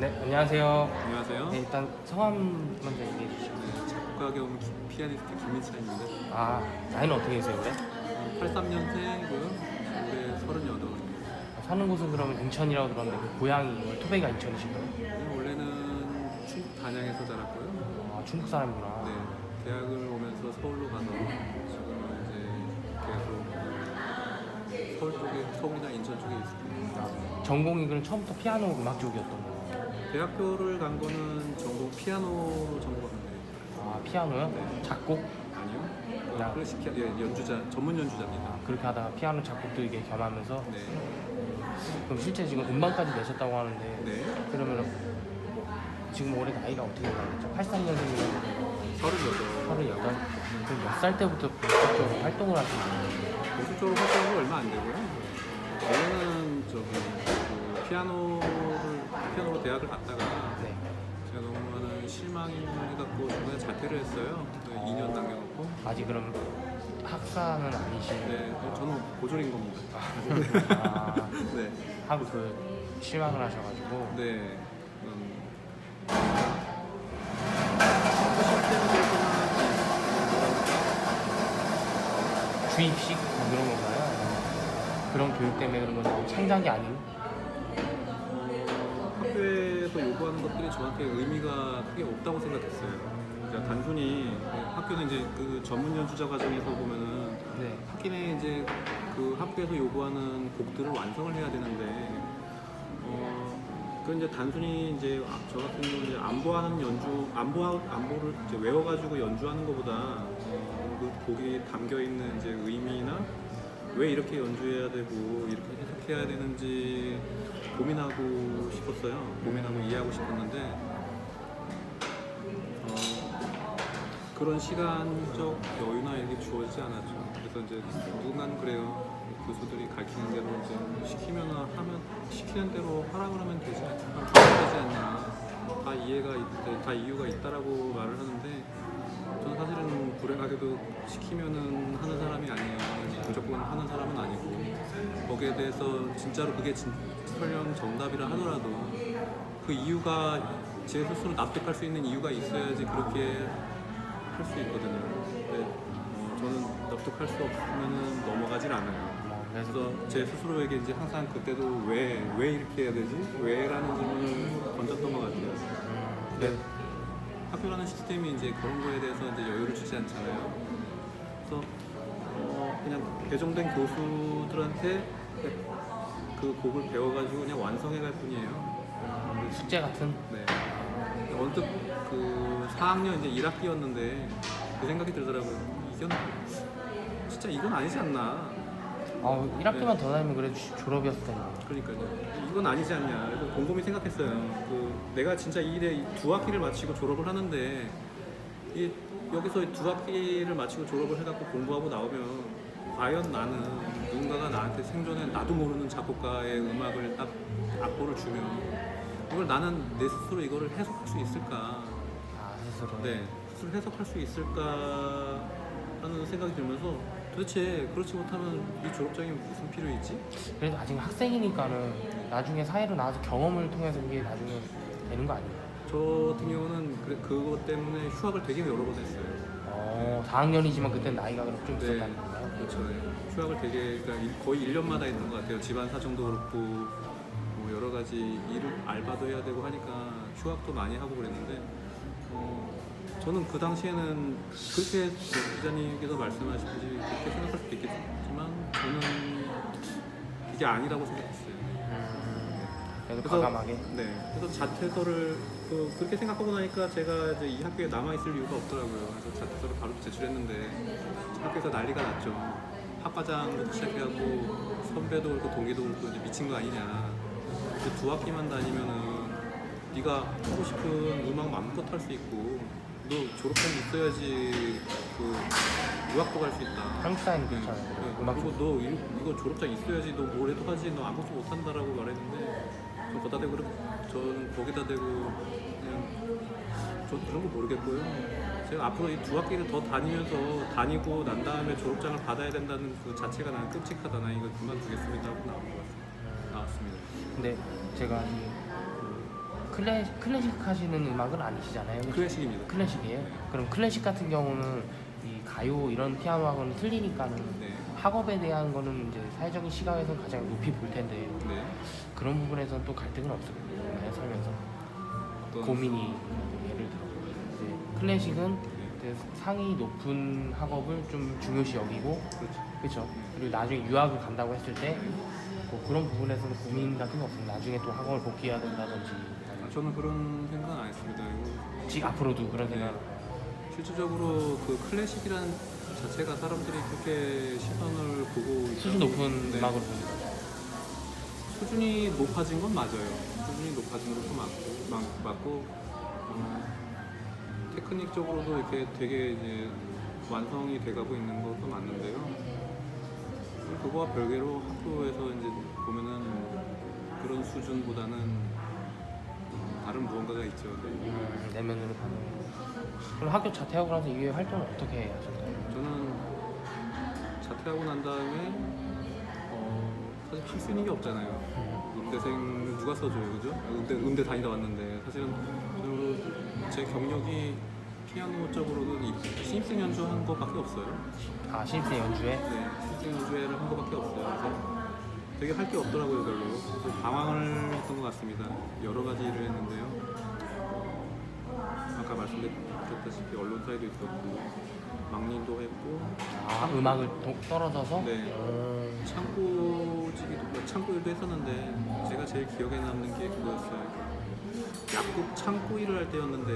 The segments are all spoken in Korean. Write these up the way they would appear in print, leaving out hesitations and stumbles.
네, 안녕하세요. 안녕하세요. 네, 일단 성함 먼저 얘기해 주시죠. 네, 작곡가 겸 피아니스트 김민찬입니다. 아, 나이는 어떻게 되세요, 올해? 83년생이고요. 올해 38입니다. 사는 곳은 그러면 인천이라고 들었는데 그 고향이 원래 토백이가 인천이신가요? 원래는 충북 단양에서 자랐고요. 아, 중국 사람이구나. 네, 대학을 오면서 서울로 가서 지금은 이제 계속 서울 쪽에, 서울이나 인천 쪽에 있습니다. 아, 전공이 그럼 처음부터 피아노 음악 쪽이었던 거예요? 대학교를 간 거는 전공 피아노 전공했는데 아, 피아노요? 네. 작곡? 아니요. 그냥 클래식 연주자, 전문 연주자입니다. 아, 그렇게 하다가 피아노 작곡도 이게 겸하면서 네, 그럼 실제 지금 음반까지 내셨다고 하는데 네, 그러면 뭐 지금 올해 나이가 어떻게 되나요? 83년생이면 38. 38? 그럼 몇 살 때부터 본격적으로 활동을 하신 거예요? 본격적으로 활동한 지 얼마 안 되고요. 원래는 피아노로 대학을 갔다가 네. 제가 너무 많은 실망이 해갖고 중간에 자퇴를 했어요. 2년 남겨놓고. 아직 그럼 학사는 아니신데 네, 저는 고졸인 겁니다. 아, 네, 하고 그 실망을 하셔가지고 네. 주입식 뭐 그런 건가요? 그런 교육 때문에 그런 건 창작이 아닌? 학교에서 요구하는 것들이 저한테 의미가 크게 없다고 생각했어요. 그러니까 단순히 학교는 이제 그 전문 연주자 과정에서 보면은 네. 학기 내에 이제 그 학교에서 요구하는 곡들을 완성을 해야 되는데, 그 이제 단순히 이제 저 같은 경우 이제 안보를 이제 외워가지고 연주하는 것보다 그 곡이 담겨 있는 이제 의미나 왜 이렇게 연주해야 되고 이렇게 해석해야 되는지 고민하고 싶었어요. 고민하고 이해하고 싶었는데, 그런 시간적 여유나 이게 주어지지 않았죠. 그래서 이제 누군가는 그래요. 교수들이 가르치는 대로 이제 시키는 대로 하라고 하면 되지 않냐. 다 이유가 있다라고 말을 하는데, 저는 사실은 불행하게도 시키면은 하는 사람이 아니에요. 무조건 하는 사람은 아니고, 거기에 대해서 진짜로 그게 설령 정답이라 하더라도 그 이유가 제 스스로 납득할 수 있는 이유가 있어야지 그렇게 할 수 있거든요. 근데 저는 납득할 수 없으면 넘어가질 않아요. 그래서 제 스스로에게 이제 항상 그때도 왜 이렇게 해야 되지? 왜라는 질문을 던졌던 것 같아요. 근데 학교라는 시스템이 이제 그런 거에 대해서 이제 여유를 주지 않잖아요. 그래서 그냥 배정된 교수들한테 그 곡을 배워가지고 그냥 완성해갈 뿐이에요. 숙제 같은? 네. 언뜻 그 4학년 이제 1학기였는데 그 생각이 들더라고요. 이건 아니지 않나. 1학기만 더 다니면 그래도 졸업이었을 텐데. 그러니까요. 이건 아니지 않냐. 그래서 곰곰이 생각했어요. 내가 진짜 이 일에 2학기를 마치고 졸업을 하는데 여기서 2학기를 마치고 졸업을 해갖고 공부하고 나오면 과연 나는 누군가가 나한테 생전에 나도 모르는 작곡가의 음악을 딱 악보를 주면 이걸 나는 내 스스로 이거를 해석할 수 있을까? 아, 스스로? 네, 스스로 해석할 수 있을까 하는 생각이 들면서 도대체 그렇지 못하면 이 졸업장이 무슨 필요 있지? 그래도 아직 학생이니까는 나중에 사회로 나와서 경험을 통해서 이게 나중에 되는 거 아니에요? 저 같은 경우는 그것 때문에 휴학을 되게 여러 번 했어요. 4학년이지만 그때 나이가 그럼 좀 네, 있었다는 건가요? 그렇죠. 휴학을 그러니까 거의 1년마다 했던 것 같아요. 집안 사정도 그렇고 뭐 여러 가지 알바도 해야 되고 하니까 휴학도 많이 하고 그랬는데, 저는 그 당시에는 그렇게 기자님께서 말씀하시듯이 그렇게 생각할 수도 있겠지만 저는 이게 아니라고 생각했어요. 그래도 과감하게? 네. 그래서 자퇴서를 그렇게 생각하고 나니까 제가 이제 이 학교에 남아있을 이유가 없더라고요. 그래서 자퇴서를 바로 제출했는데 학교에서 난리가 났죠. 학과장부터 시작해갖고 선배도 그렇고 동기도 그렇고 이제 미친 거 아니냐. 2학기만 다니면은 네가 하고 싶은 음악 마음껏 할 수 있고 너 졸업장이 있어야지 유학도 갈 수 있다. 한국 사회는 네. 그렇잖아요. 그리고 너 이거 졸업장 있어야지 너 뭘 해도 하지 너 아무것도 못한다라고 말했는데 전 거기다 대고 저는 거기다 대고 그냥 전 그런 거 모르겠고요. 제가 앞으로 이 2학기를 더 다니고 난 다음에 졸업장을 받아야 된다는 그 자체가 나는 끔찍하다. 나 이거 그만두겠습니다 하고 나왔습니다. 근데 제가 클래식 하시는 음악은 아니시잖아요. 그죠? 클래식입니다. 클래식이에요? 그럼 클래식 같은 경우는 이 가요 이런 피아노하고는 틀리니까는 네. 학업에 대한 거는 이제 사회적인 시각에서 가장 높이 볼 텐데 네. 그런 부분에서는 또 갈등은 없었나요? 살면서 어떤 고민이 예를 들어 이제 클래식은 네. 이제 상위 높은 학업을 좀 중요시 여기고 그렇죠. 그렇죠. 그리고 나중에 유학을 간다고 했을 때 뭐 그런 부분에서는 고민 같은 거 없어요. 나중에 또 학업을 복귀해야 된다든지 저는 그런 생각은 안 했습니다. 그리고 앞으로도 그런 네. 생각. 실질적으로 그 클래식이란 자체가 사람들이 그렇게 시선을 보고 수준 높은 네. 음악을 보는 거죠. 수준이 높아진 건 맞아요. 수준이 높아진 것도 맞고 테크닉적으로도 이렇게 되게 이제 완성이 돼가고 있는 것도 맞는데요. 그거와 별개로 학교에서 이제 보면은 그런 수준보다는 다른 무언가가 있죠. 내면으로 가는. 그럼 학교 자퇴하고 나서 이후에 활동을 어떻게 하셨나요? 저는 자퇴하고 난 다음에 사실 할 수 있는 게 없잖아요. 음대생을 누가 써줘요, 그죠? 음대 다니다 왔는데 사실은 제 경력이 피아노 쪽으로는 신입생 연주한 것밖에 없어요. 아 신입생 연주회? 네, 신입생 연주회를 한 것밖에 없어요. 그래서 되게 할 게 없더라고요, 별로. 그래서 방황을 했던 것 같습니다. 여러 가지 일을 했는데요. 아까 말씀드렸다시피 언론사에도 있었고 막일도 했고 아 음악을 떨어져서? 네. 창고 일도 했었는데 제가 제일 기억에 남는 게 그거였어요. 약국 창고 일을 할 때였는데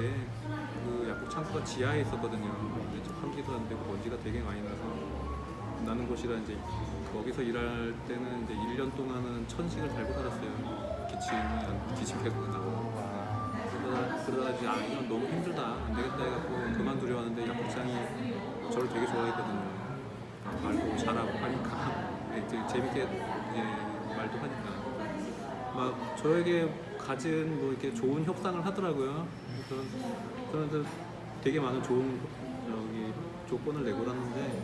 그 약국 창고가 지하에 있었거든요. 근데 환기도 안 되고 먼지가 되게 많이 나서 나는 곳이라 이제 거기서 일할 때는 이제 1년 동안은 천식을 달고 살았어요. 기침 계속 나고. 그러다가 이제 이건 너무 힘들다 안 되겠다 해갖고 그만두려 하는데 약국장이 저를 되게 좋아했거든요. 말도 잘하고 하니까 이제 재밌게 말도 하니까 막 저에게 가진 뭐 이렇게 좋은 협상을 하더라고요. 그래서 저는 되게 많은 좋은 조건을 내걸었는데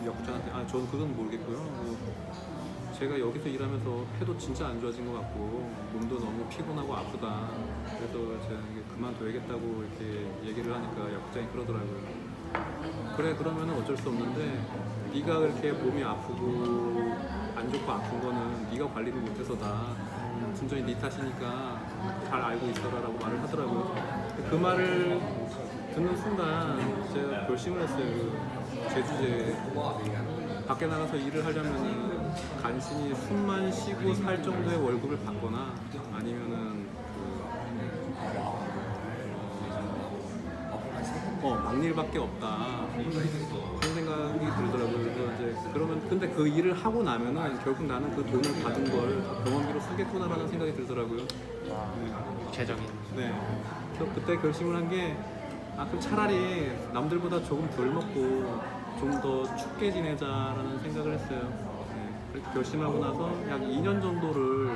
약국장한테 저는 그건 모르겠고요. 제가 여기서 일하면서 폐도 진짜 안 좋아진 것 같고 몸도 너무 피곤하고 아프다. 그래서 제가 그만둬야겠다고 이렇게 얘기를 하니까 약국장이 그러더라고요. 그래 그러면 어쩔 수 없는데 네가 그렇게 몸이 아프고 안 좋고 아픈 거는 네가 관리를 못해서다. 순전히 네 탓이니까 잘 알고 있어라라고 말을 하더라고요. 그 말을 듣는 순간 제가 결심을 했어요. 제 주제에 밖에 나가서 일을 하려면은 간신히 숨만 쉬고 살 정도의 월급을 받거나 아니면은 막일밖에 없다 그런 생각이 들더라고요. 그래서 이제 그러면 근데 그 일을 하고 나면은 결국 나는 그 돈을 받은 걸 병원비로 쓰겠구나라는 생각이 들더라고요. 구체적인. 네. 그래서 그때 결심을 한 게 그럼 차라리 남들보다 조금 덜 먹고 좀 더 춥게 지내자라는 생각을 했어요. 네. 그렇게 결심하고 나서 약 2년 정도를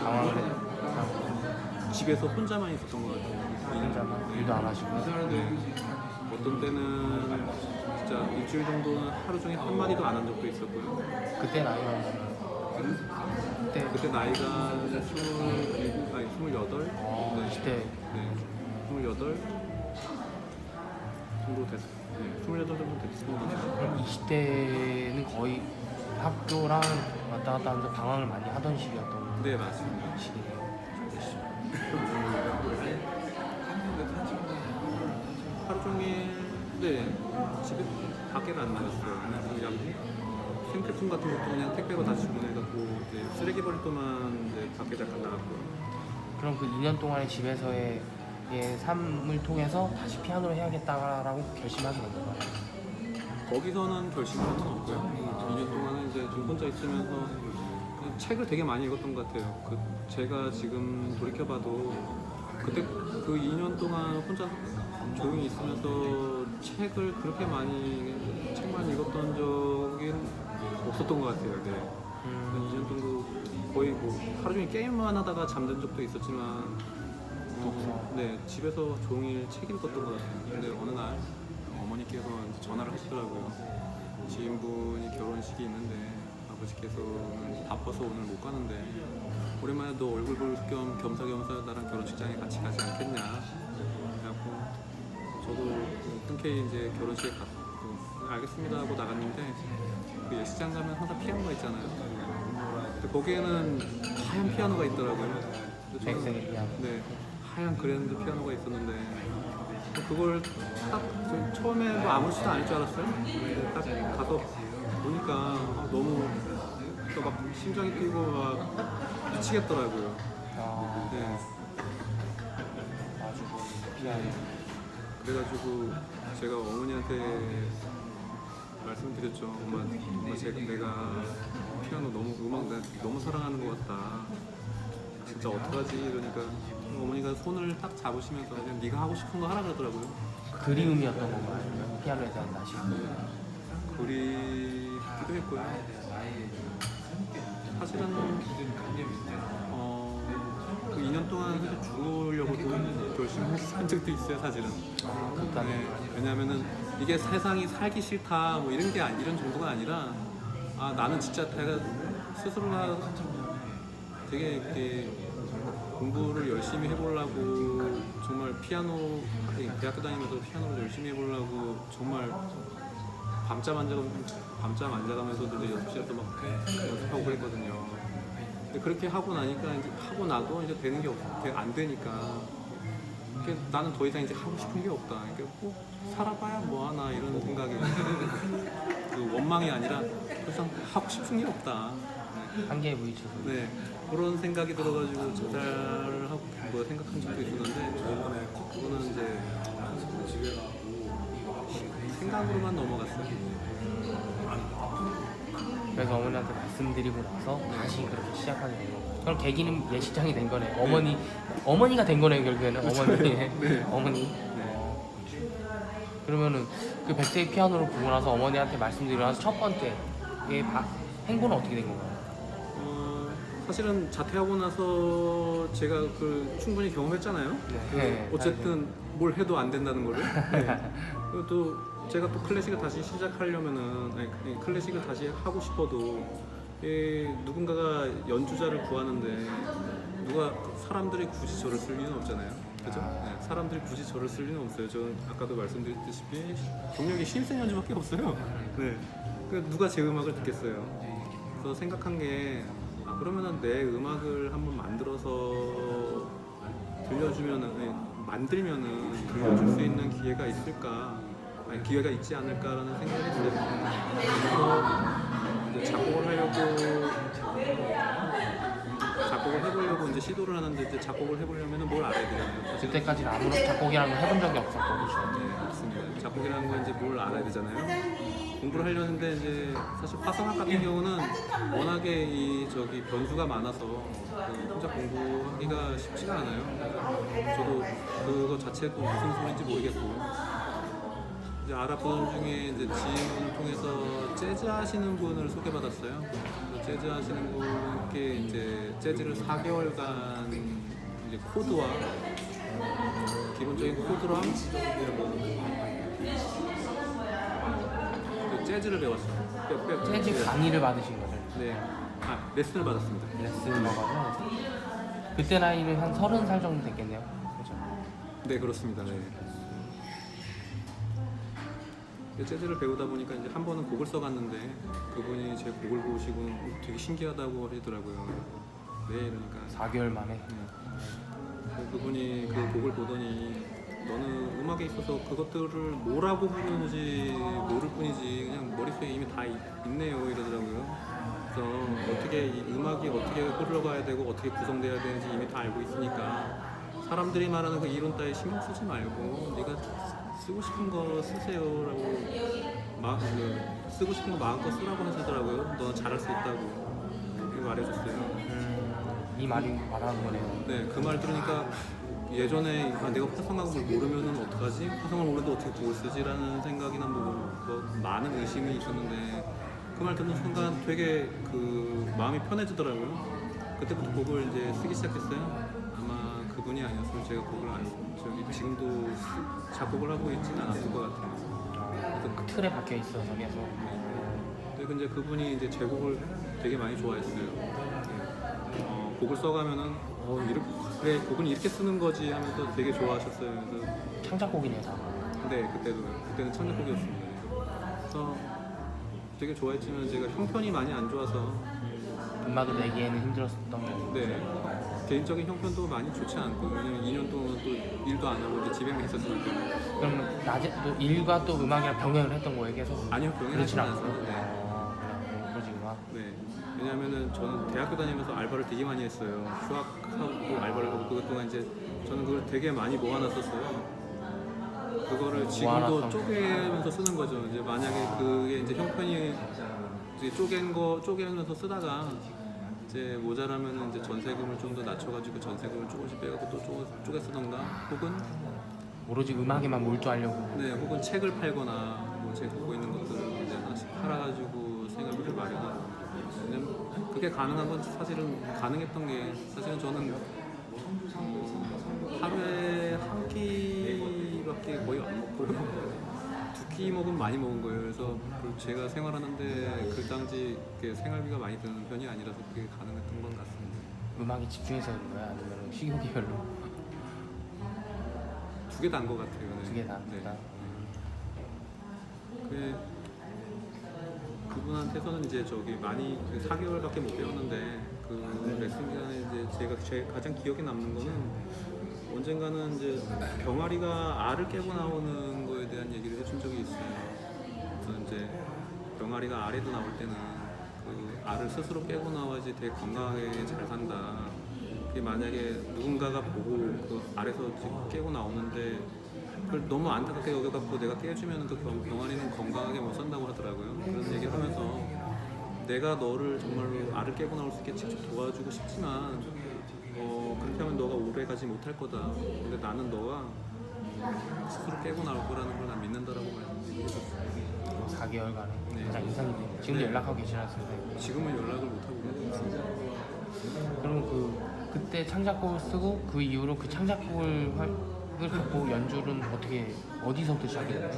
방황을 해요. 집에서 혼자만 있었던 것 같아요. 혼자만 일도 안 하시고. 어떤 때는 진짜 일주일 정도는 하루 종일 한마디도 안 한 적도 있었고요. 그때 나이가 그때 나이가 28? 네. 20대. 네. 28 정도 됐어요. 네. 28 정도 됐습니다. 그럼 20대는 거의 학교랑 왔다 갔다 하면서 방황을 많이 하던 시기였던 네, 맞습니다. 시기네요. 하루 종일 집에 밖에를 안 나갔어요. 그냥 생필품 같은 것도 그냥 택배로 다 주문해갖고 쓰레기 버릴 동안 밖에 잠깐 나갔고요. 그럼 그 2년 동안의 집에서의 삶을 통해서 다시 피아노를 해야겠다라고 결심하게 된 건가요? 거기서는 결심한 건 없고요. 2년 동안은 이제 좀 혼자 있으면서 책을 되게 많이 읽었던 것 같아요. 제가 지금 돌이켜봐도 그때 그 2년 동안 혼자 조용히 있으면서 책을 그렇게 책만 읽었던 적이 없었던 것 같아요. 네. 2년 정도 거의 하루 종일 게임만 하다가 잠든 적도 있었지만 집에서 종일 책 읽었던 것 같아요. 근데 어느 날 어머니께서 전화를 하시더라고요. 지인분이 결혼식이 있는데 아버지께서는 바빠서 오늘 못 가는데 오랜만에 너 얼굴 볼 겸 겸사겸사 나랑 결혼식장에 같이 가지 않겠냐. 그래갖고 저도 흔쾌히 이제 결혼식에 갔고 알겠습니다 하고 나갔는데 그 예식장 가면 항상 피아노가 있잖아요. 근데 거기에는 하얀 피아노가 있더라고요. 근데 저는 백색의 피아노. 네, 하얀 그랜드 피아노가 있었는데 그걸 딱 처음에 뭐 아무렇지도 않을 줄 알았어요. 근데 딱 가서 보니까 너무 또 막 심장이 뛰고 막 미치겠더라고요. 아, 네, 아주 피아노. 그래가지고 제가 어머니한테 말씀드렸죠. 엄마 내가 피아노 너무 음악 너무 사랑하는 것 같다. 진짜 어떡하지? 이러니까 어머니가 손을 딱 잡으시면서 그냥 네가 하고 싶은 거 하라 그러더라고요. 그리움이었던 건가요? 아니면 피아노에 대한 나시? 그리기도 했고요. 사실은 그 2년 동안 사실 죽으려고도 결심한 적도 있어요. 사실은. 극단. 네, 왜냐면은 이게 세상이 살기 싫다 뭐 이런 게 이런 정도가 아니라 나는 진짜 내가 스스로가 되게 이렇게 공부를 열심히 해보려고 정말 피아노 대학교 다니면서 피아노를 열심히 해보려고 정말 밤잠 안 자가면서도 이제 연습실에서 막 연습하고 그랬거든요. 근데 그렇게 하고 나니까 이제 하고 나도 이제 되는 게 안 되니까 나는 더 이상 이제 하고 싶은 게 없다. 그러니까 꼭 살아봐야 뭐 하나 이런 생각이 그 원망이 아니라 더 이상 하고 싶은 게 없다. 한계에 부딪혀서. 네, 그런 생각이 들어가지고 자살을 하고 뭐 생각한 적도 있었는데 그거는 이제 생각으로만 넘어갔어요. 그래서 어머니한테 말씀드리고 나서 다시 그렇게 시작하게 된 거고. 그럼 계기는 예식장이 된 거네. 어머니가 된 거네 결국에는. 그렇죠. 어머니. 네. 어머니. 그러면은 그 백색 피아노를 보고 나서 어머니한테 말씀드리고 나서 첫 번째 행보는 어떻게 된 건가요? 사실은 자퇴하고 나서 제가 충분히 경험했잖아요. 네. 어쨌든 뭘 해도 안 된다는 거를. 네. 그리고 또 제가 또 클래식을 다시 시작하려면은 클래식을 다시 하고 싶어도 누군가가 연주자를 구하는데 사람들이 굳이 저를 쓸 리는 없잖아요. 그죠? 네, 사람들이 굳이 저를 쓸 리는 없어요. 저는 아까도 말씀드렸듯이 경력이 신생 연주밖에 없어요. 네. 누가 제 음악을 듣겠어요. 그래서 생각한 게 그러면은 내 음악을 한번 만들어서 만들면은 들려줄 수 있는 기회가 있을까? 기회가 있지 않을까라는 생각을 했어요. 그래서 이제 작곡을 해보려고 이제 시도를 하는데 이제 작곡을 해보려면 뭘 알아야 되잖아요. 그때까지는 아무런 작곡이라는 걸 해본 적이 없었고, 그렇죠? 네, 맞습니다. 작곡이라는 건 이제 뭘 알아야 되잖아요. 공부를 하려는데 이제 사실 화성학 같은 경우는 워낙에 변수가 많아서 혼자 공부하기가 쉽지가 않아요. 저도 그거 자체도 무슨 소리인지 모르겠고 이제 알아보는 중에 이제 지인분을 통해서 재즈 하시는 분을 소개받았어요. 재즈 하시는 분께 이제 재즈를 4개월간 이제 코드와 기본적인 코드랑 재즈를 배웠어요. 재즈 강의를 받으신 거죠? 네. 레슨을 받았습니다. 레슨을 받아서 그때 나이는 한 30살 정도 됐겠네요. 그렇죠? 네, 그렇습니다. 네. 재즈를 배우다 보니까 이제 한 번은 곡을 써갔는데 그분이 제 곡을 보시고 되게 신기하다고 하시더라고요. 네, 이러니까 4개월 만에. 네. 그분이 그 곡을 보더니 너는 음악에 있어서 그것들을 뭐라고 부르는지 모를 뿐이지 그냥 머릿속에 이미 다 있네요 이러더라고요. 그래서 어떻게 이 음악이 어떻게 흘러가야 되고 어떻게 구성돼야 되는지 이미 다 알고 있으니까 사람들이 말하는 그 이론 따위 신경 쓰지 말고 네가 쓰고 싶은 거 쓰세요라고 쓰고 싶은 거 마음껏 쓰라고 하시더라고요. 너는 잘할 수 있다고 이렇게 말해줬어요. 이 말이 말하는 거네요. 네, 그 말 들으니까 예전에 내가 화성학을 모르면은 어떡하지? 화성을 모르는데 어떻게 곡을 쓰지라는 생각이나 뭐 많은 의심이 있었는데 그 말 듣는 순간 되게 마음이 편해지더라고요. 그때부터 곡을 이제 쓰기 시작했어요. 아마 그분이 아니었으면 제가 곡을 지금도 작곡을 하고 있지는 않았을 것 같아요. 그 틀에 박혀 있어서 계속. 근데 이제 그분이 이제 제 곡을 되게 많이 좋아했어요. 곡을 써가면은 이렇게 그래 곡은 이렇게 쓰는 거지 하면서 되게 좋아하셨어요. 그래서 창작곡이네요 다. 네 그때는 창작곡이었습니다. 그래서 되게 좋아했지만 제가 형편이 많이 안 좋아서 음악을 내기에는 힘들었던 거. 네 개인적인 형편도 많이 좋지 않고 왜냐면 2년 동안 또 일도 안 하고 이제 집에만 있었으니까. 그럼 낮에 또 일과 또 음악이랑 병행을 했던 거예요 계속? 아니요 그렇진 병행하진 않고. 않았어요. 네. 그냥 오로지 음악. 네. 왜냐면은 저는 대학교 다니면서 알바를 되게 많이 했어요. 휴학하고 알바를 하고 그것 동안 이제 저는 그걸 되게 많이 모아놨었어요. 그거를 지금도 모아놨던 쪼개면서 쓰는 거죠. 이제 만약에 그게 이제 형편이 이제 쪼개면서 쓰다가 이제 모자라면 이제 전세금을 좀 더 낮춰가지고 전세금을 조금씩 빼갖고 또 쪼개 쓰던가 혹은 오로지 음악에만 몰두하려고. 네 혹은 책을 팔거나 뭐 제가 갖고 있는 것들을 이제 하나씩 팔아가지고 생활비를 마련하고. 왜냐면 그게 가능한 건 사실은 가능했던 게 사실은 저는 하루에 한 끼밖에 거의 안 먹고요. 2끼 먹으면 많이 먹은 거예요. 그래서 제가 생활하는데 그 당시 생활비가 많이 드는 편이 아니라서 그게 가능했던 건 같습니다. 음악에 집중해서 그런 거야? 아니면 식욕이 별로? 두 개 다인 것 같아요. 네. 두 개 다. 네. 그분한테서는 이제 저기 많이 4개월밖에 못 배웠는데 그 레슨 기간에 이제 제가 가장 기억에 남는 거는 언젠가는 이제 병아리가 알을 깨고 나오는 거에 대한 얘기를 해준 적이 있어요. 그래서 이제 병아리가 알에도 나올 때는 그 알을 스스로 깨고 나와야지 되게 건강하게 잘 산다. 그게 만약에 누군가가 보고 그 알에서 깨고 나오는데 그걸 너무 안타깝게 여겨갖고 내가 깨주면 그 병아리는 건강하게 못 산다고 하더라고요. 그런 얘기를 하면서 내가 너를 정말로 알을 깨고 나올 수 있게 직접 도와주고 싶지만 그렇게 하면 너가 오래 가지 못할 거다. 근데 나는 너가 스스로 깨고 나올 거라는 걸 난 믿는다라고 말씀드렸어요. 4개월간에 네. 가장 인상 깊네요. 지금도 네. 연락하고 계시나요? 지금은 연락을 못 하고 있습니다. 그러면 그때 창작곡을 쓰고 그 이후로 그 창작곡을 갖고 연주는 어디서부터 시작했나요?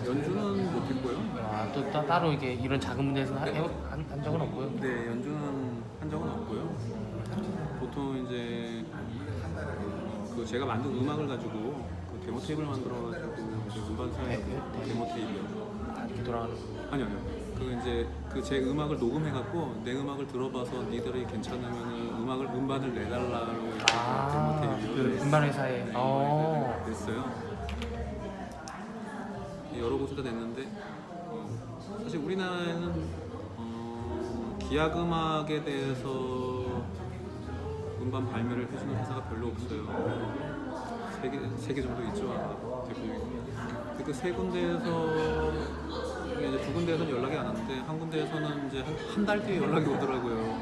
연주는 못했고요. 또 따로 이게 이런 작은 무대에서는 한 적은 없고요. 네, 연주는 한 적은 없고요. 보통 이제 그 제가 만든 음악을 가지고 그 데모 테이프를 만들어가지고 이제 음반사에 데모 테이프요. 다 이렇게 돌아가는 거. 아니요. 그 이제 그 제 음악을 녹음해갖고 내 음악을 들어봐서 니들이 괜찮으면 음반을 내달라고 데모 테이프를 그 음반 회사에. 냈어요. 여러 곳에다 냈는데 사실 우리나라에는 기악 음악에 대해서 음반 발매를 해주는 회사가 별로 없어요. 세 개 정도 있죠. 그 세 군데에서 이제 두 군데에서는 연락이 안 왔는데 한 군데에서는 이제 한 달 뒤에 연락이 오더라고요.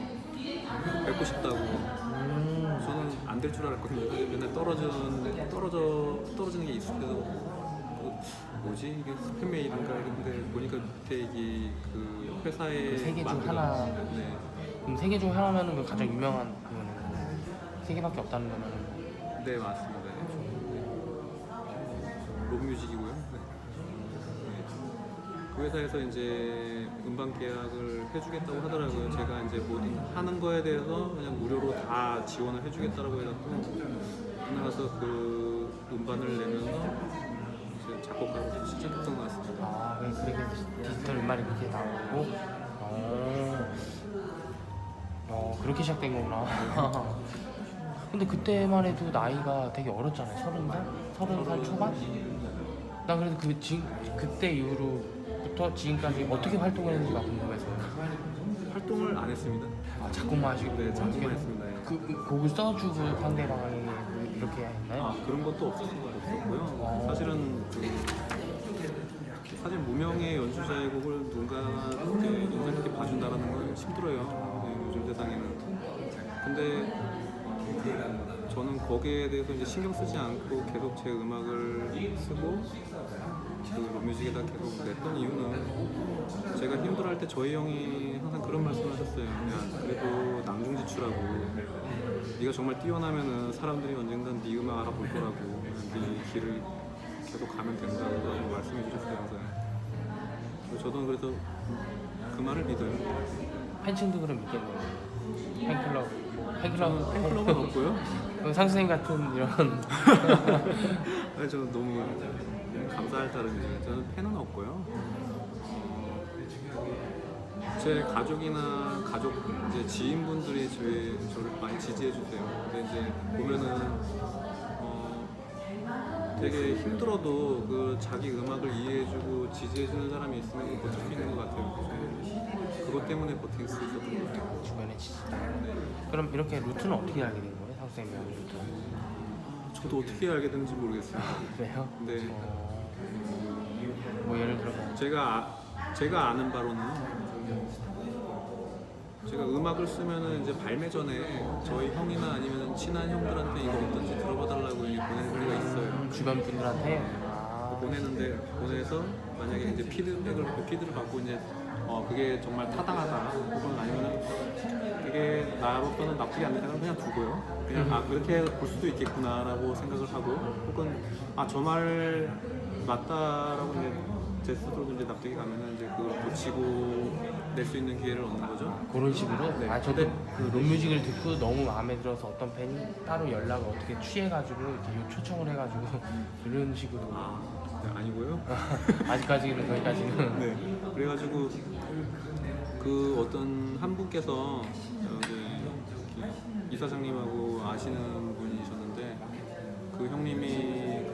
뵙고 싶다고. 저는 안 될 줄 알았거든요. 맨날 떨어지는 게 익숙해서 뭐지 이게 스팸 메일인가 근데 보니까 밑에 이게 그 회사의 세 개 중 하나. 네. 그럼 세 개 중 하나면은 그 가장 유명한 그거는 세 개밖에 없다는 거는. 네 맞습니다. 록뮤직이고요. 네. 그 회사에서 이제 음반 계약을 해주겠다고 하더라고요. 제가 이제 모든 하는 거에 대해서 그냥 무료로 다 지원을 해주겠다라고 해갖고 나가서 그 음반을 내면서 이제 작곡가로 시작했던 것 같습니다. 그렇게 디지털 음반이 그렇게 나오고. 그렇게 시작된 거구나. 근데 그때만 해도 나이가 되게 어렸잖아요. 30살 초반? 난 그래도 그때 이후로부터 지금까지 어떻게 활동을 했는지가 궁금해서. 활동을 안 했습니다. 작곡만 하시고. 네, 작곡만 했습니다. 그 곡을 써주고 상대방에게 이렇게 했나요? 그런 것도 없었고요. 사실은 사실 무명의 연주자의 곡을 누군가 인상 깊게 봐준다라는 건 힘들어요. 요즘 세상에는. 근데 저는 거기에 대해서 이제 신경 쓰지 않고 계속 제 음악을 쓰고 그 록뮤직에다 계속 냈던 이유는 제가 힘들어할 때 저희 형이 항상 그런 말씀을 하셨어요. 야, 그래도 낭중지추라고. 네가 정말 뛰어나면은 사람들이 언젠간 네 음악 알아볼 거라고. 네 길을 계속 가면 된다고 말씀해 주셨어요. 항상. 저도 그래서 그 말을 믿어요. 팬층도 그럼 있겠네요. 팬클럽 팬클럽은 없고요. 상수님 같은 이런 아니, 저는 너무 감사할 따름이죠. 저는 팬은 없고요. 제 가족이나 가족 이제 지인분들이 저를 많이 지지해 주세요. 근데 이제 보면은 되게 힘들어도 그 자기 음악을 이해해주고 지지해주는 사람이 있으면 버틸 수 있는 것 같아요. 그것 때문에 버틸 수 있었던 것 같아요. 주변에 지지다. 그럼 이렇게 루트는 어떻게 알게 된 거예요? 상수님 명 루트. 저도 어떻게 알게 됐는지 모르겠어요. 그래요? 근데 뭐 예를 들어서 제가 아는 바로는 제가 음악을 쓰면은 이제 발매 전에 저희 형이나 아니면 친한 형들한테 이거 어떤지 들어봐달라고 이렇게 보내는 때가 있어요. 주변 분들한테 보내는데 보내서 만약에 이제 피드를 받고 이제 그게 정말 타당하다 혹은 아니면은 그게 나로서는 납득이 안 된다면 그냥 두고요. 그냥 그렇게 볼 수도 있겠구나라고 생각을 하고 혹은 저 말 맞다라고 이제 제 스스로도 이제 납득이 가면은 이제 그걸 고치고 낼 수 있는 기회를 얻는 거죠. 그런 식으로? 네. 저도 그 롱뮤직을 듣고 너무 마음에 들어서 어떤 팬이 따로 연락을 어떻게 취해가지고 이렇게 초청을 해가지고 이런 식으로 네, 아니고요. 아직까지는 거기까지는 네. 그래가지고 그 어떤 한 분께서 이사장님하고 아시는 분이셨는데 그 형님이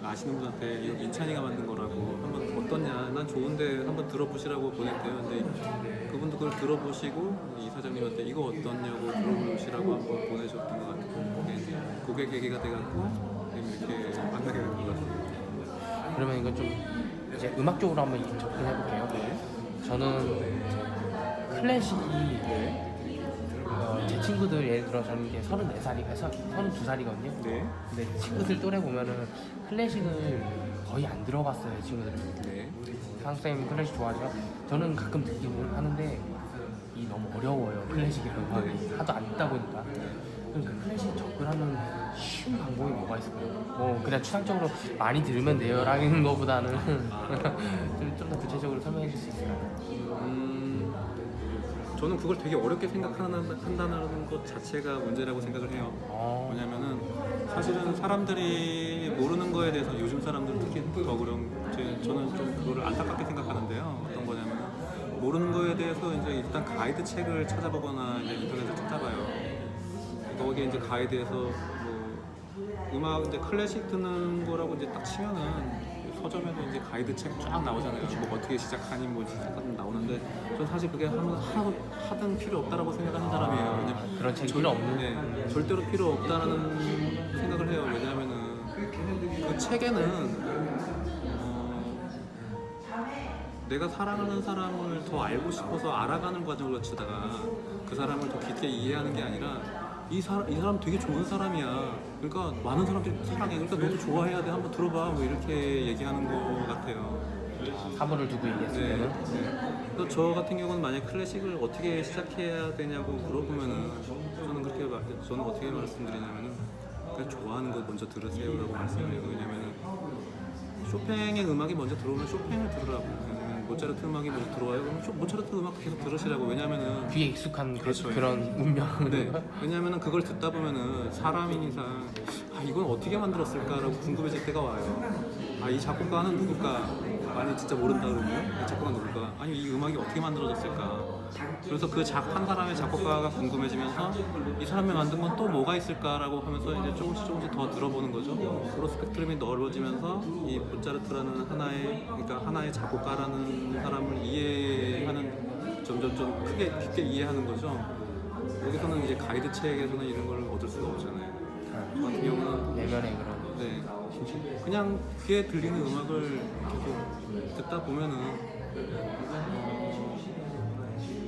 아시는 분한테 이거 민찬이가 만든 거라고 한번 어떠냐, 난 좋은데 한번 들어보시라고 보냈대요. 근데 그분도 그걸 들어보시고 이사장님한테 이거 어떠냐고 들어보시라고 한번 보내셨던 것 같아요. 그게 계기가 돼갖고 이렇게 만나게 된 것 같아요. 그러면 이건 좀 이제 음악 쪽으로 한번 접근해 볼게요. 네. 저는 클래식이 제 친구들 예를 들어 저는 이게 32살이거든요. 네. 근데 친구들 또래 보면은 클래식을 거의 안 들어봤어요, 친구들은. 네. 상쌤 클래식 좋아하죠? 저는 가끔 듣긴 하는데 이 너무 어려워요, 클래식이라는 음악이. 하도 안 듣다 보니까. 그래서 클래식 접근하는 쉬운 방법이 뭐가 있을까요? 뭐 그냥 추상적으로 많이 들으면 돼요라는 거보다는 좀 더 구체적으로 설명해 줄 수 있을까요? 저는 그걸 되게 어렵게 생각한다는 것 자체가 문제라고 생각을 해요. 왜냐면은 사실은 사람들이 모르는 거에 대해서 요즘 사람들은 특히 더 그런 저는 좀 그거를 안타깝게 생각하는데요. 어떤 거냐면 모르는 거에 대해서 이제 일단 가이드 책을 찾아보거나 이제 인터넷을 찾아봐요. 거기에 이제 가이드에서 뭐 음악 이제 클래식 듣는 거라고 이제 딱 치면은 서점에도 이제 가이드 책 쫙 나오잖아요. 뭐 어떻게 시작하니 뭐 시작하든 나오는데 저는 사실 그게 하등 필요 없다라고 생각하는 사람이에요. 왜냐면 그런 책이 필요 없는? 네, 절대로 필요 없다라는 생각을 해요. 왜냐하면은 그 책에는 내가 사랑하는 사람을 더 알고 싶어서 알아가는 과정을 거치다가 그 사람을 더 깊게 이해하는 게 아니라 이 사람 되게 좋은 사람이야. 그러니까 많은 사람들이 사랑해. 그러니까 너도 좋아해야 돼. 한번 들어봐. 뭐 이렇게 얘기하는 것 같아요. 사물을 두고 얘기했을 네. 때는 그래서 저 같은 경우는 만약 클래식을 어떻게 시작해야 되냐고 물어보면은 저는 어떻게 말씀드리냐면은 그냥 좋아하는 거 먼저 들으세요라고 말씀을 해요. 왜냐면은 쇼팽의 음악이 먼저 들어오면 쇼팽을 들으라고. 모차르트 음악이 먼저 들어와요. 그럼 모차르트 음악 계속 들으시라고. 왜냐면은 귀에 익숙한 그렇죠. 그런 운명. 네. 왜냐면은 그걸 듣다 보면은 사람인 이상 이건 어떻게 만들었을까라고 궁금해질 때가 와요. 이 작곡가는 누굴까? 아니 진짜 모른다 그러면 이 작곡가 누굴까? 아니 이 음악이 어떻게 만들어졌을까? 그래서 그 한 사람의 작곡가가 궁금해지면서 이 사람이 만든 건 또 뭐가 있을까라고 하면서 이제 조금씩 더 들어보는 거죠. 그런 스펙트럼이 넓어지면서 이 모차르트라는 하나의 작곡가라는 사람을 이해하는 점점 좀 깊게 이해하는 거죠. 여기서는 이제 가이드 책에서는 이런 걸 얻을 수가 없잖아요. 저 같은 경우는 내면의 그런 그냥 귀에 들리는 음악을 계속 듣다 보면은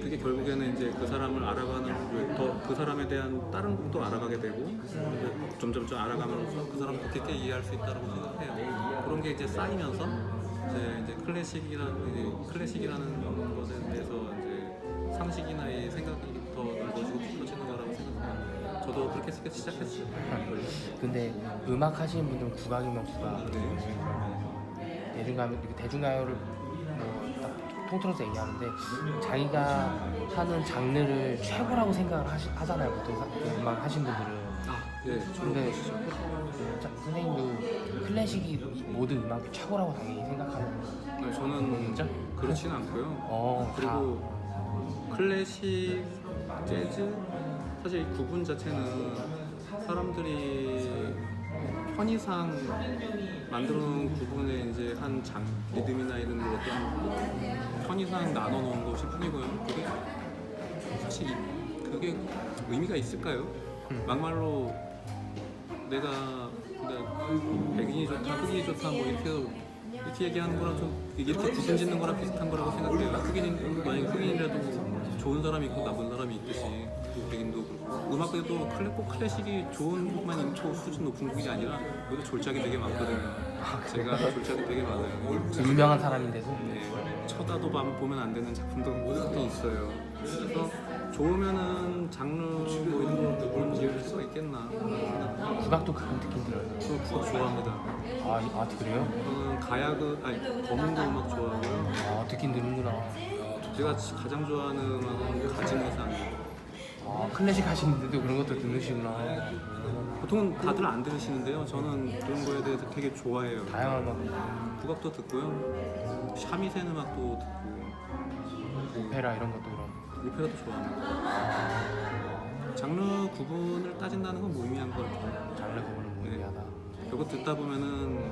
그게 결국에는 이제 그 사람을 알아가는 더 그 사람에 대한 다른 것도 알아가게 되고 점점 알아가면서 그 사람을 더 깊게 이해할 수 있다고 생각해요. 그런 게 이제 쌓이면서 이제 클래식이라는 것에 대해서 이제 상식이나 이 생각이 더 넓어지고 깊어지는 거라고 생각해요. 저도 그렇게 시작했어요. 근데 음악 하시는 분들은 국악이면 국악, 대중가요를 뭐 딱 통틀어서 얘기하는데 자기가 하는 장르를 최고라고 생각을 하잖아요. 보통 그 음악 하신 분들은. 예, 저는 근데 그러시죠. 선생님도 클래식이 모든 음악이 최고라고 당연히 생각하는 네, 저는 거죠? 그렇진 않고요. 그리고 클래식, 재즈 사실 이 구분 자체는 사람들이 편의상 만들어놓은 구분에 이제 한 리듬이나 이런 걸 어떤 편의상 나눠놓은 것일 뿐이고요. 그게 사실 그게 의미가 있을까요? 막말로 내가 백인이 좋다, 흑인이 좋다 뭐 이렇게 얘기하는 거랑 좀 이렇게 구분 짓는 거랑 비슷한 거라고 생각해요. 만약에 흑인이라도 좋은 사람이 있고 나쁜 사람이 있듯이 백인도 그렇고 음악에도 꼭 클래식이 좋은 곡만 인초 수준 높은 곡이 아니라 여기도 졸작이 되게 많거든요. 제가 졸작이 되게 많아요. 유명한 사람인데도 네, 쳐다도 보면 안 되는 작품도 꽤 있어요. 그래서 좋으면은 장르 뭐 이런 거 그런 지을 수가 있겠나. 국악도 가끔 듣긴 들어요. 저 국악 좋아합니다. 아 그래요? 저는 검은고 음악 좋아하고요. 아 듣긴 듣는구나. 제가 가장 좋아하는 음악은 가진의상. 클래식 하시는데도 그런 것도 듣는시구나. 보통은 다들 안 들으시는데요. 저는 그런 거에 대해서 되게 좋아해요. 다양한 음악, 국악도 듣고요. 샤미센 음악도 듣고 오페라 이런 것도 그럼. 오페라도 좋아합니다. 장르 구분을 따진다는 건 무의미한 것 같아요. 장르 구분은 무의미하다. 그거 듣다 보면은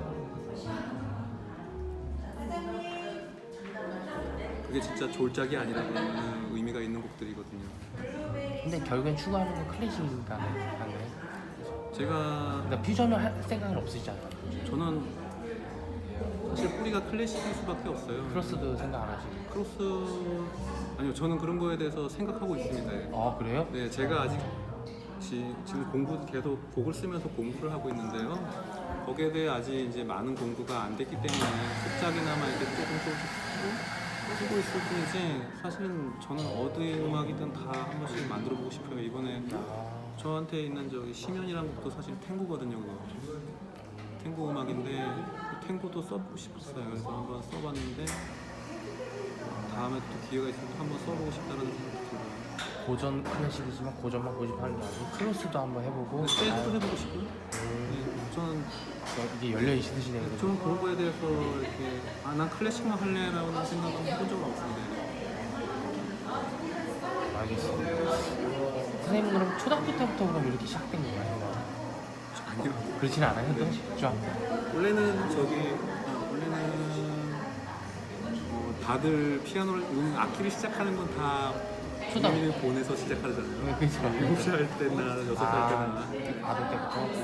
그게 진짜 졸작이 아니라면 의미가 있는 곡들이거든요. 근데 결국엔 추구하는 건 클래식이니까 당연히. 제가 그러니까 퓨전을 할 생각은 없으시잖아요. 저는 사실 뿌리가 클래식일 수밖에 없어요. 크로스도 생각 안 하시고. 크로스 아니요, 저는 그런 거에 대해서 생각하고 있습니다. 그래요? 네, 제가 아직 지금 계속 곡을 쓰면서 공부를 하고 있는데요. 거기에 대해 아직 이제 많은 공부가 안 됐기 때문에 습작이나마 이렇게 조금 쓰고 있을 뿐이지 사실은 저는 어디 음악이든 다 한 번씩 만들어보고 싶어요. 이번에 저한테 있는 저기 심연이라는 곡도 사실 탱고거든요. 그거. 탱고 음악인데 그 탱고도 써보고 싶었어요. 그래서 한번 써봤는데 다음에 또 기회가 있으면 또 한번 써보고 싶다는 생각이 들어요. 고전 클래식이지만 고전만 고집하는 게 아니고 크로스도 한번 해보고. 재즈도 해보고 싶고요. 네, 저는 이게 열려 있으시네요. 저는 그런 거에 대해서 이렇게 난 클래식만 할래라는 생각은 해본 적은 없습니다. 알겠습니다. 선생님 그럼 초등학교 때부터 그럼 이렇게 시작된 건가요? 아니요. 그렇지는 않아요? 또? 원래는 다들 피아노를 악기를 시작하는 건 다 부모님을 보내서 시작하잖아요. 그렇죠. 7살 때나 6살 때나 아들 때부터? 네,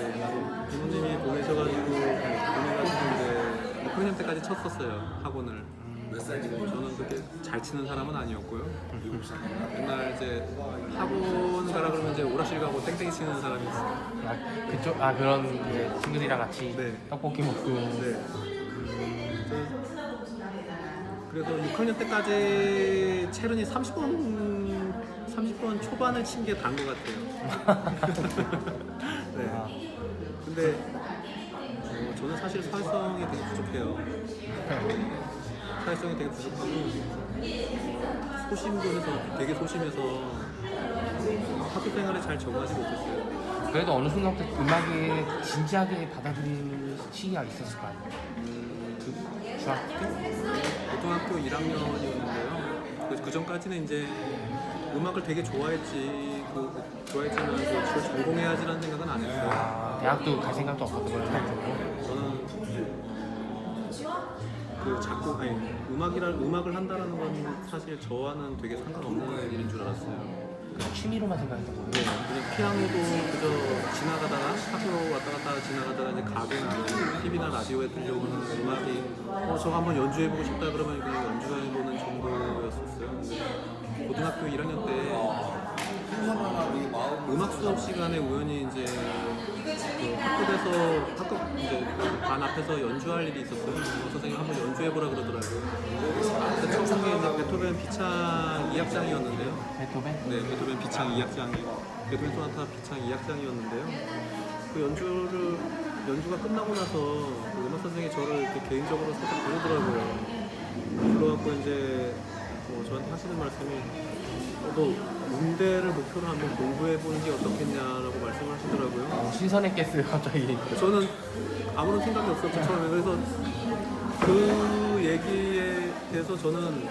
부모님이 보내셔가지고 이제 6학년 때까지 쳤었어요, 학원을. 저는 그렇게 잘 치는 사람은 아니었고요. 맨날 이제 학원 가라 그러면 이제 오락실 가고 땡땡이 치는 사람이 있어요. 그런 이제 친구들이랑 같이 네. 떡볶이 먹고. 네. 그래서 6학년 때까지 체른이 30번 초반을 친 게 단 것 같아요. 네. 근데 저는 사실 사회성이 되게 부족해요. 사회성이 되게 부족하고 되게 소심해서 학교 생활에 잘 적응하지 못했어요. 그래도 어느 순간부터 음악에 진지하게 받아들이는 시기가 있었을 거 아니에요? 중학교 때? 고등학교 1학년이었는데요. 그 전까지는 이제 음악을 되게 좋아했지만 그걸 전공해야지라는 생각은 안 했어요. 대학도 갈 생각도 없었던 거예요? 저는 음악을 한다라는 건 사실 저와는 되게 상관없는 일인 줄 알았어요. 취미로만 생각했던 거예요? 네, 그냥 피아노도 그저 지나가다가 학교 왔다 갔다 지나가다가 이제 가게나 TV나 라디오에 들려오는 음악이 저거 한번 연주해보고 싶다 그러면 그냥 연주해보는 정도였었어요. 근데 고등학교 1학년 때 음악 수업 시간에 우연히 이제 학교 이제 반 앞에서 연주할 일이 있었어요. 선생님 한번 연주해보라 그러더라고요. 처음에 이제 베토벤 비창 2악장이었는데요. 베토벤? 네, 베토벤 비창 2악장이 베토벤 소나타 비창 2악장이었는데요. 그 연주가 끝나고 나서 그 음악 선생님이 저를 이렇게 개인적으로 살짝 부르더라고요. 불러갖고 이제 저한테 하시는 말씀이 너 음대를 목표로 한번 공부해보는 게 어떻겠냐라고 말씀을 하시더라고요. 신선했겠어요 갑자기. 저는 아무런 생각이 없었죠 처음에. 그래서 그 얘기에 대해서 저는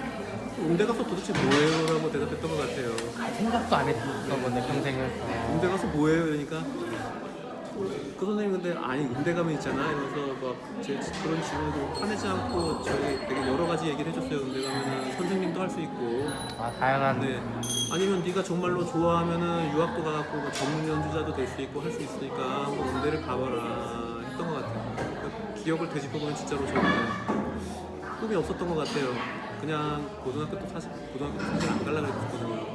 음대 가서 도대체 뭐예요? 라고 대답했던 것 같아요. 생각도 안 했던 건데 평생을. 음대 가서 뭐예요? 그러니까 그 선생님 근데 아니 음대 가면 있잖아 이러면서 막 제 그런 질문도 화내지 않고 저희 되게 여러 가지 얘기를 해줬어요. 음대 가면은 선생님도 할 수 있고 다양한. 네. 아니면 네가 정말로 좋아하면은 유학도 가갖고 뭐 전문 연주자도 될 수 있고 할 수 있으니까 한번 음대를 가봐라 했던 것 같아요. 그 기억을 되짚어보면 진짜로 저는 꿈이 없었던 것 같아요. 그냥 고등학교 때 사실 안 가려고 했거든요.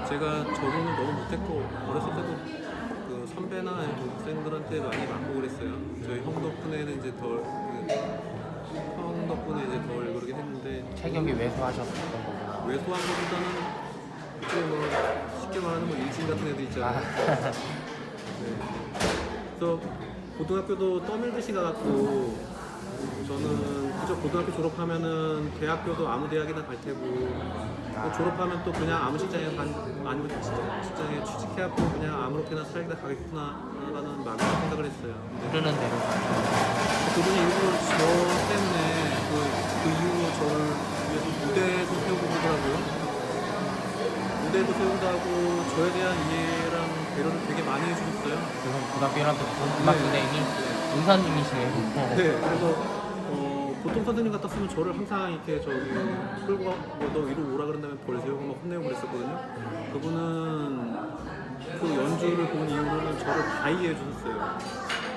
제가 적응을 너무 못했고 어렸을 때도 그 선배나 동생들한테 많이 맞고 그랬어요. 저희 형 덕분에는 이제 형 덕분에 이제 덜 그러긴 했는데 체격이 왜소하셨던 거구나. 외소한 것보다는 이제 뭐 쉽게 말하는 뭐 일진 같은 애들 있잖아요. 네. 그래서 고등학교도 떠밀듯이 가갖고 저는 그저 고등학교 졸업하면은 대학교도 아무 대학이나 갈 테고 또 졸업하면 또 그냥 아무 직장에 아니면 직장에 취직해갖고 그냥 아무렇게나 살다 가겠구나 라는 마음의 생각을 했어요. 부르는 대로. 그분이 일부러 저 때문에 그 이후로 저를 위해서 무대도 세우고 그러더라고요. 무대도 세우기도 하고 저에 대한 이해랑 배려를 되게 많이 해주셨어요. 그래서 고등학교 1학년 때 음악 선생님이 은사님이시네요. 네, 그래서 보통 선생님 같았으면 저를 항상 이렇게 저기 끌고 너 위로 오라 그런 다음에 벌 세우고 막 혼내고 그랬었거든요. 그분은 그 연주를 본 이후로는 저를 다 이해해 주셨어요.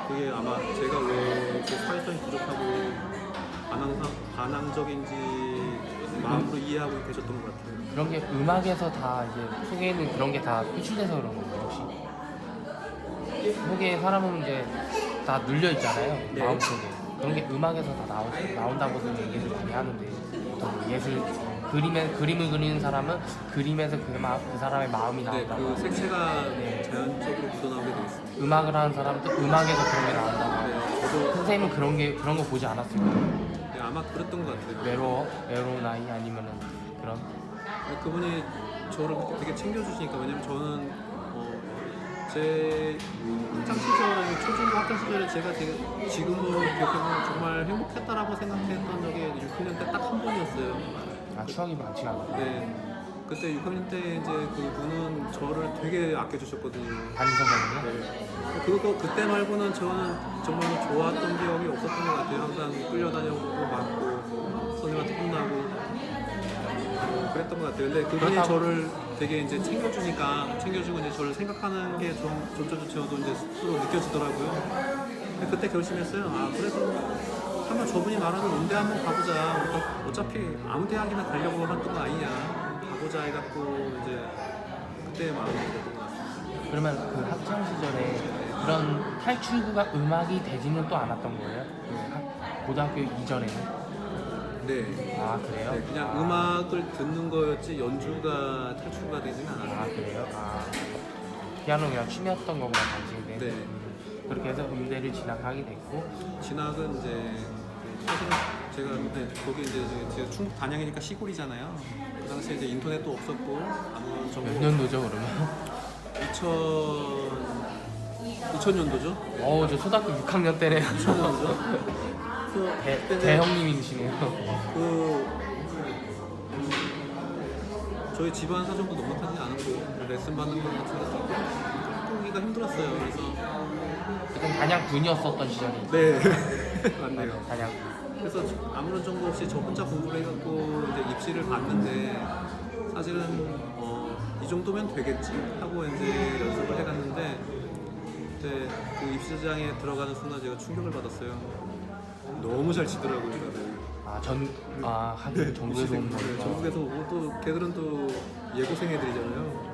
그게 아마 제가 왜 이렇게 사회성이 부족하고 반항적인지 마음으로 이해하고 계셨던 것 같아요. 그런 게 음악에서 다 이제 속에는 그런 게 다 표출돼서 그런 건가요 혹시? 속에 사람은 이제 다 눌려 있잖아요. 네. 마음속에. 그런 게 음악에서 다 나온다고는 얘기를 많이 하는데 보통 뭐 예술 그림을 그리는 사람은 그림에서 그 사람의 마음이 네, 나온다고. 그 색채가 자연적으로 묻어나오게 되어 있습니다. 음악을 하는 사람도 음악에서 그런 게 나온다고. 네, 저도 선생님은 그런 거 보지 않았을까요? 네, 아마 그랬던 것 같아요. 외로운 아이 아니면은 그런. 그분이 저를 그때 되게 챙겨주시니까. 왜냐면 저는 제 학창 시절, 초중고 학창 시절에 제가 되게 지금으로 기억해보면 정말 행복했다라고 생각했던 적이 6학년 때 딱 한 번이었어요. 추억이 많지 않아요. 네, 그때 6학년 때 이제 그분은 저를 되게 아껴주셨거든요. 담임 선생님이요? 네. 그때 말고는 저는 정말 좋았던 기억이 없었던 것 같아요. 항상 끌려다녔고 맞고 선생님한테 혼나고 그랬던 것 같아요. 근데 그분이 저를 되게 이제 챙겨주고 이제 저를 생각하는 게 점점 저도 이제 스스로 느껴지더라고요. 근데 그때 결심했어요. 그래도 한번 저분이 말하는 음대 한번 가보자. 어차피 아무 대학이나 가려고 했던 거 아니냐. 가보자 해갖고 이제 그때 마음이 들었던 것 같습니다. 그러면 그 학창 시절에 그런 탈출구가 음악이 되지는 또 않았던 거예요? 고등학교 이전에는? 네. 그래요? 네, 그냥 음악을 듣는 거였지 연주가 탈출가 되진 않았어요. 그래요? 피아노 그냥 취미였던 거구나 당시인데. 네. 그렇게 해서 음대를 진학하게 됐고. 진학은 이제 사실은 제가 거기 이제 제가 충북 단양이니까 시골이잖아요. 그 당시에 이제 인터넷도 없었고 아무 정보. 몇 년도죠 그러면? 2000년도죠? 저 초등학교 6학년 때네요. 2000년도죠? 대형님이시네요. 저희 집안 사정도 넉넉하지 않았고 레슨 받는 것 같은 거 꾸기가 힘들었어요. 그래서 그땐 단양군이었었던 시절이. 네. 맞네요. 단양. 그래서 아무런 정보 없이 저 혼자 공부를 해갖고 이제 입시를 봤는데 사실은 이 정도면 되겠지 하고 이제 연습을 해갔는데 그때 그 입시장에 들어가는 순간 제가 충격을 받았어요. 너무 잘 치더라고요. 하긴 전국에서 온 네, 거니까. 전국에서 오고 또 걔들은 또 예고생 애들이잖아요.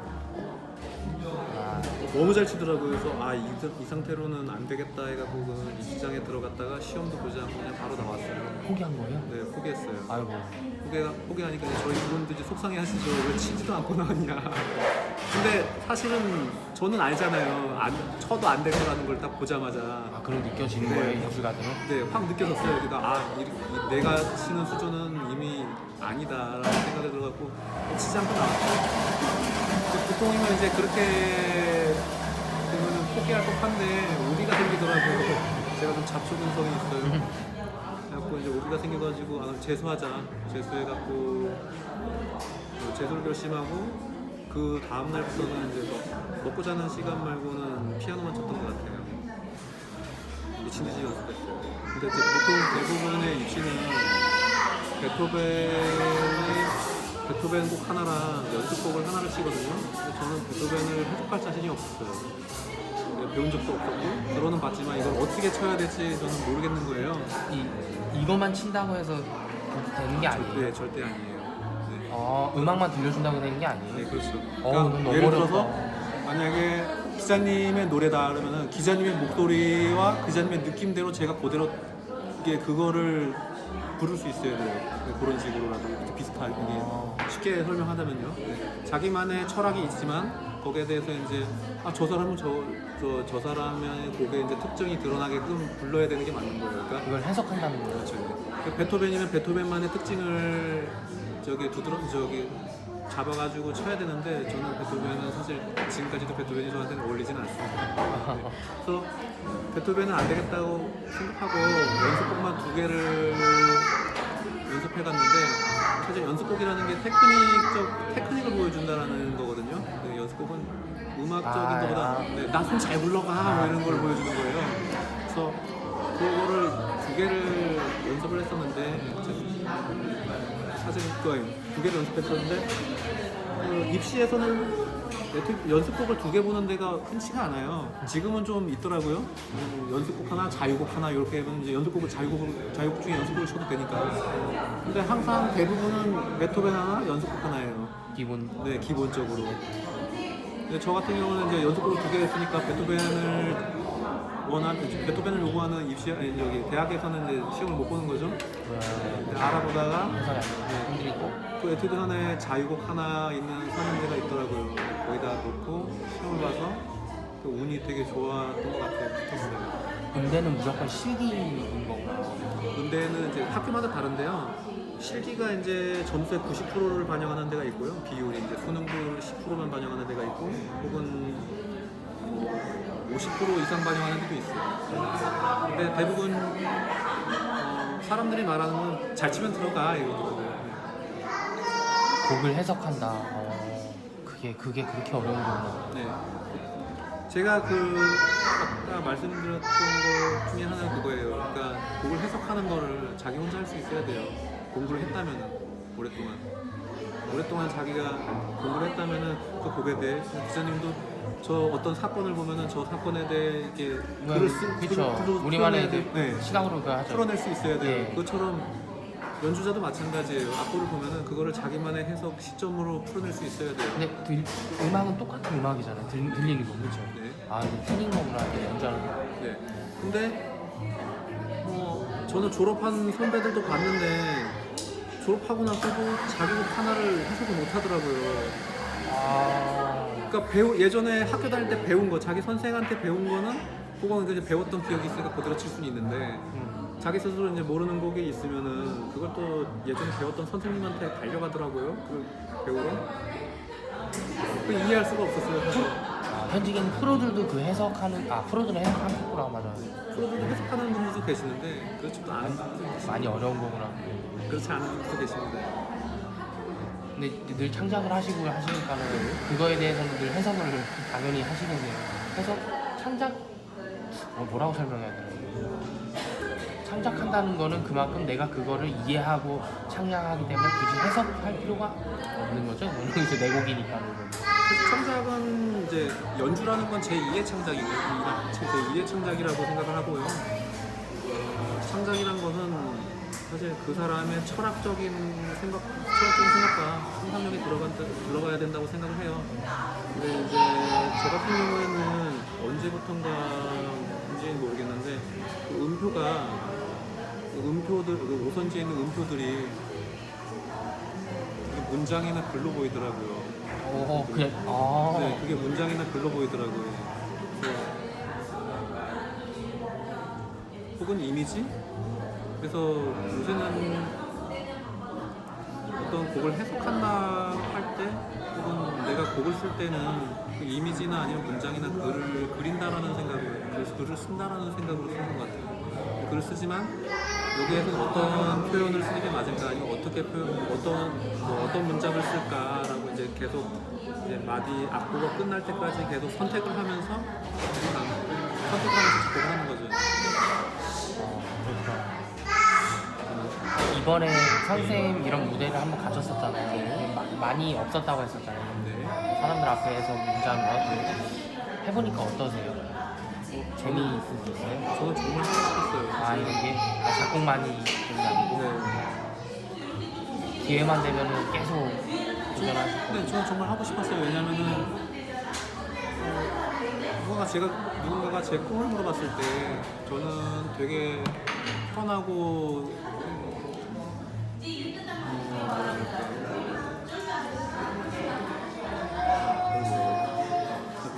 너무 잘 치더라고요. 그래서 이 상태로는 안 되겠다 해갖고 그 입시장에 들어갔다가 시험도 보지 않고 그냥 바로 나왔어요. 포기한 거예요? 네, 포기했어요. 아이고. 포기하니까 저희 부모님들이 속상해 하시죠. 왜 치지도 않고 나왔냐. 근데 사실은 저는 알잖아요. 쳐도 안 될 거라는 걸 딱 보자마자 아 그럼 느껴지는 네. 거예요 예술가들은? 네, 확 느껴졌어요. 그러니까 내가 치는 수준은 이미 아니다라는 생각이 들어갖고 치지 않고 나왔죠. 보통이면 이제 그렇게 보면 포기할 법한데 오리가 생기더라고요. 제가 좀 잡초근성이 있어요. 그래갖고 이제 오리가 생겨가지고 재수하자. 재수해갖고 재수를 결심하고 그 다음 날부터는 이제 먹고 자는 시간 말고는 피아노만 쳤던 것 같아요. 미친 듯이 연습했어요. 근데 이제 보통 대부분의 입시는 베토벤 곡 하나랑 연습곡을 하나를 치거든요. 근데 저는 베토벤을 해석할 자신이 없었어요. 배운 적도 없었고 들어는 봤지만 이걸 어떻게 쳐야 될지 저는 모르겠는 거예요. 이것만 친다고 해서 되는 게 아니에요? 네, 절대 아니에요. 네. 음악만 들려준다고 되는 게 아니에요? 네, 그렇죠. 너무 예를 어렵다. 들어서 만약에 기자님의 노래다 그러면은 기자님의 목소리와 기자님의 느낌대로 제가 그대로 이게 그거를 부를 수 있어야 돼요. 그런 식으로라도 비슷하게 쉽게 설명하자면요. 자기만의 철학이 있지만 거기에 대해서 이제 저 사람은 저 사람의 곡에 이제 특징이 드러나게끔 불러야 되는 게 맞는 거예요. 그러니까 이걸 해석한다는 거예요? 그렇죠. 베토벤이면 베토벤만의 특징을 잡아가지고 쳐야 되는데 저는 베토벤은 사실 지금까지도 베토벤이 저한테는 어울리지는 않습니다. 네. 그래서 베토벤은 안 되겠다고 생각하고 연습곡만 2개를 연습해갔는데 사실 연습곡이라는 게 테크닉을 보여준다는 거거든요. 네, 연습곡은 음악적인 것보다 나 손 잘 굴러가 뭐 이런 걸 보여주는 거예요. 그래서 그거를 2개를 연습을 했었는데 사실 2개를 연습했었는데 입시에서는 연습곡을 2개 보는 데가 흔치가 않아요. 지금은 좀 있더라고요. 연습곡 하나, 자유곡 하나 이렇게 하면 이제 자유곡 중에 연습곡을 쳐도 되니까. 근데 항상 대부분은 베토벤 하나, 연습곡 하나예요. 네, 기본적으로. 근데 저 같은 경우는 이제 연습곡을 2개 했으니까 베토벤을 요구하는 대학에서는 이제 시험을 못 보는 거죠. 알아보다가 또 에튜드 하나에 자유곡 하나 있는 사는데가 있더라고요. 거기다 놓고 시험을 봐서 그 운이 되게 좋았던 것 같아요. 붙었어요. 음대는 무조건 실기인 건가요? 음대는 이제 학교마다 다른데요. 실기가 이제 점수의 90%를 반영하는 데가 있고요. 비율이 이제 수능도 10%만 반영하는 데가 있고, 혹은 50% 이상 반영하는 데도 있어요. 근데 대부분 사람들이 말하는 건 잘 치면 들어가 이러더라고요. 곡을 해석한다. 그게 그렇게 어려운 거구나. 네. 제가 아까 말씀드렸던 것 중에 하나는 그거예요. 그러니까 곡을 해석하는 거를 자기 혼자 할 수 있어야 돼요. 공부를 했다면은 오랫동안 자기가 공부를 했다면은 그 곡에 대해 기자님도 저 어떤 사건을 보면은 저 사건에 대해 이렇게 글을 그렇죠. 우리만의 시각으로 하죠. 풀어낼 수 있어야 돼요. 네. 그것처럼 연주자도 마찬가지예요. 악보를 보면은 그거를 자기만의 해석 시점으로 풀어낼 수 있어야 돼요. 근데 음악은 똑같은 음악이잖아요. 들리는 거 그렇죠? 네. 이게 틀린 거구나 연주하는 거. 네. 근데 저는 졸업한 선배들도 봤는데 졸업하고 나서도 자기 곡 하나를 해석을 못 하더라고요. 그러니까 예전에 학교 다닐 때 배운 거, 자기 선생한테 배운 거는 그건 이제 배웠던 기억이 있으니까 그대로 칠 수는 있는데 자기 스스로 이제 모르는 곡이 있으면은 그걸 또 예전에 배웠던 선생님한테 달려가더라고요. 그걸 배우러. 이해할 수가 없었어요. 사실. 현직에는 프로들도 프로들은 해석하는 거구나. 맞아. 프로들도 해석하는 분들도 계시는데 그렇지도 않은 분들도 계시고 많이 어려운 거구나. 그렇지 않은 분들도 계십니다. 근데 늘 창작을 하시니까는 그거에 대해서는 늘 해석을 당연히 하시겠네요. 창작 뭐라고 설명해야 되나? 창작한다는 거는 그만큼 내가 그거를 이해하고 창작하기 때문에 굳이 해석할 필요가 없는 거죠. 이제 내 곡이니까. 창작은 이제 연주라는 건 제2의 창작이고 제2의 창작이라고 생각을 하고요. 창작이란 것은 사실 그 사람의 철학적인 생각과 상상력이 들어가야 된다고 생각을 해요. 근데 이제 저 같은 경우에는 언제부턴가인지는 모르겠는데 오선지에 있는 음표들이 문장이나 글로 보이더라고요. 오, 그래. 아. 네, 그게 문장이나 글로 보이더라고요. 그래서 혹은 이미지? 그래서 요새는 어떤 곡을 해석한다 할 때, 혹은 내가 곡을 쓸 때는 그 이미지나 아니면 문장이나 글을 그린다라는 생각을, 그래서 글을 쓴다라는 생각으로 쓰는 것 같아요. 글을 쓰지만 여기에서 어떤 표현을 쓰는 게 맞을까, 아니면 어떻게 어떤 문장을 쓸까라고 이제 계속 이제 마디 악보가 끝날 때까지 계속 선택을 하면서 선택하면서 작곡을 하는 거죠. 그렇구나. 이번에 선생님 이런 무대를 한번 가졌었잖아요. 많이 없었다고 했었잖아요. 네. 사람들 앞에서 문장을 해보니까 어떠세요? 재미있을 수 있어요? 저는 정말 하고 싶었어요. 아, 이게 작곡만이 된다고? 네. 기회만 되면은 계속 도전하시고. 네, 저는 정말 하고 싶었어요. 왜냐면은 누군가가 제 꿈을 물어봤을 때 저는 되게 편하고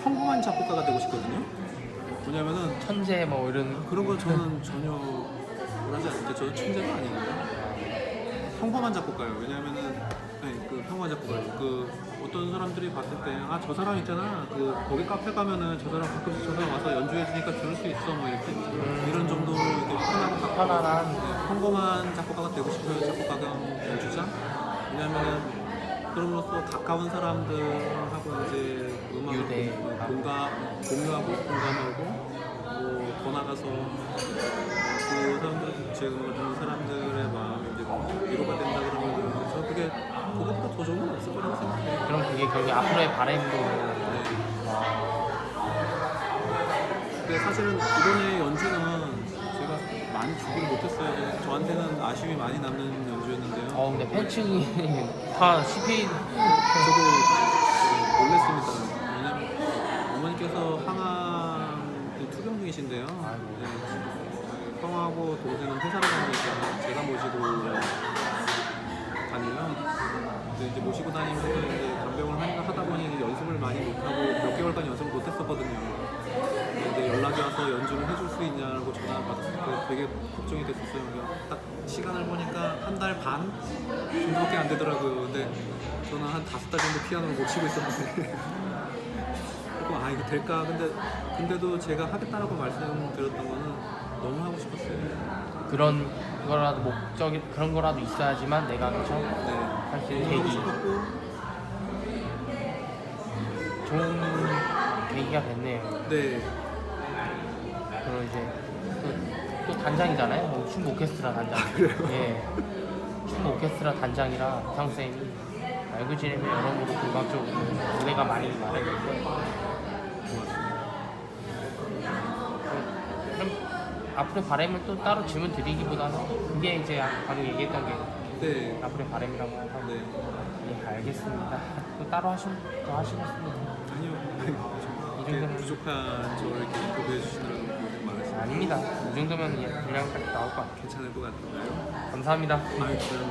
평범한 작곡가가 되고 싶거든요. 왜냐면은 천재 뭐 이런. 그런 건 저는 전혀 원하지 않는데 저는 천재가 아니거든요. 평범한 작곡가예요. 왜냐면은 그 평범한 작곡가예요. 그 어떤 사람들이 봤을 때 아 저 사람 있잖아. 그 거기 카페 가면은 저 사람 가끔씩 저 사람 와서 연주해 주니까 들을 수 있어 뭐 이렇게 이런 정도로 이렇게 편하고 편안한. 평범한 작곡가가 되고 싶어요. 작곡가가 연주자. 왜냐면은 그럼으로써 가까운 사람들하고 이제 음악을 유대. 공유하고 공감하고 뭐 더 나가서 그 사람들 제 음악을 듣는 사람들의 마음이 이제 위로가 된다 그러면 저 그게 그것보다 더 좋은 건 없을 거라고 생각해요. 그럼 그게 결국 앞으로의 바램도. 네. 근데 사실은 이번에 연주는 제가 많이 주길 못했어요. 저한테는 아쉬움이 많이 남는 연주였는데요. 근데 팬층이 다 CP. 저도 놀랐습니다. 왜냐면 어머니께서 항암 투병 중이신데요. 네. 형하고 동생은 회사를 다니니까 제가 모시고 다니면 이제 모시고 다니면서 이제 간병을 하다 보니 연습을 많이 못하고 몇 개월간 연습을 못했었거든요. 근데 연락이 와서 연주를 해줄 수 있냐고 전화 받았을 때 되게 걱정이 됐었어요. 딱 시간을 보니까 한 달 반 정도밖에 안 되더라고요. 근데 저는 한 5달 정도 피아노를 못 치고 있었는데 아 이거 될까? 근데도 제가 하겠다라고 말씀드렸던 거는 너무 하고 싶었어요. 그런 거라도 목적이 그런 거라도 있어야지만 내가 그쵸? 네. 할 수 있는 너무 하고 계기. 싶었고 좋은 계기가 됐네요. 네. 그리고 이제 또 단장이잖아요. 춤 오케스트라 단장. 예. 춤 오케스트라 단장이라 이상우 쌤이 알고 지내면 여러모로 긍정적으로 무대가 많이 마련되는데. 그럼 앞으로 바람을 또 따로 질문 드리기보다는 그게 이제 방금 얘기했던 게 네. 앞으로의 바람이라고 하고. 네. 예, 알겠습니다. 또 따로 더 하시겠습니다. 아니요. 이 정도면 부족한 저를 이렇게 인터뷰해 주시느라고 고생 많으십니다. 아닙니다. 이 정도면 예, 분량 딱 나올 것 같아요. 괜찮을 것 같나요? 감사합니다. 아유, 저는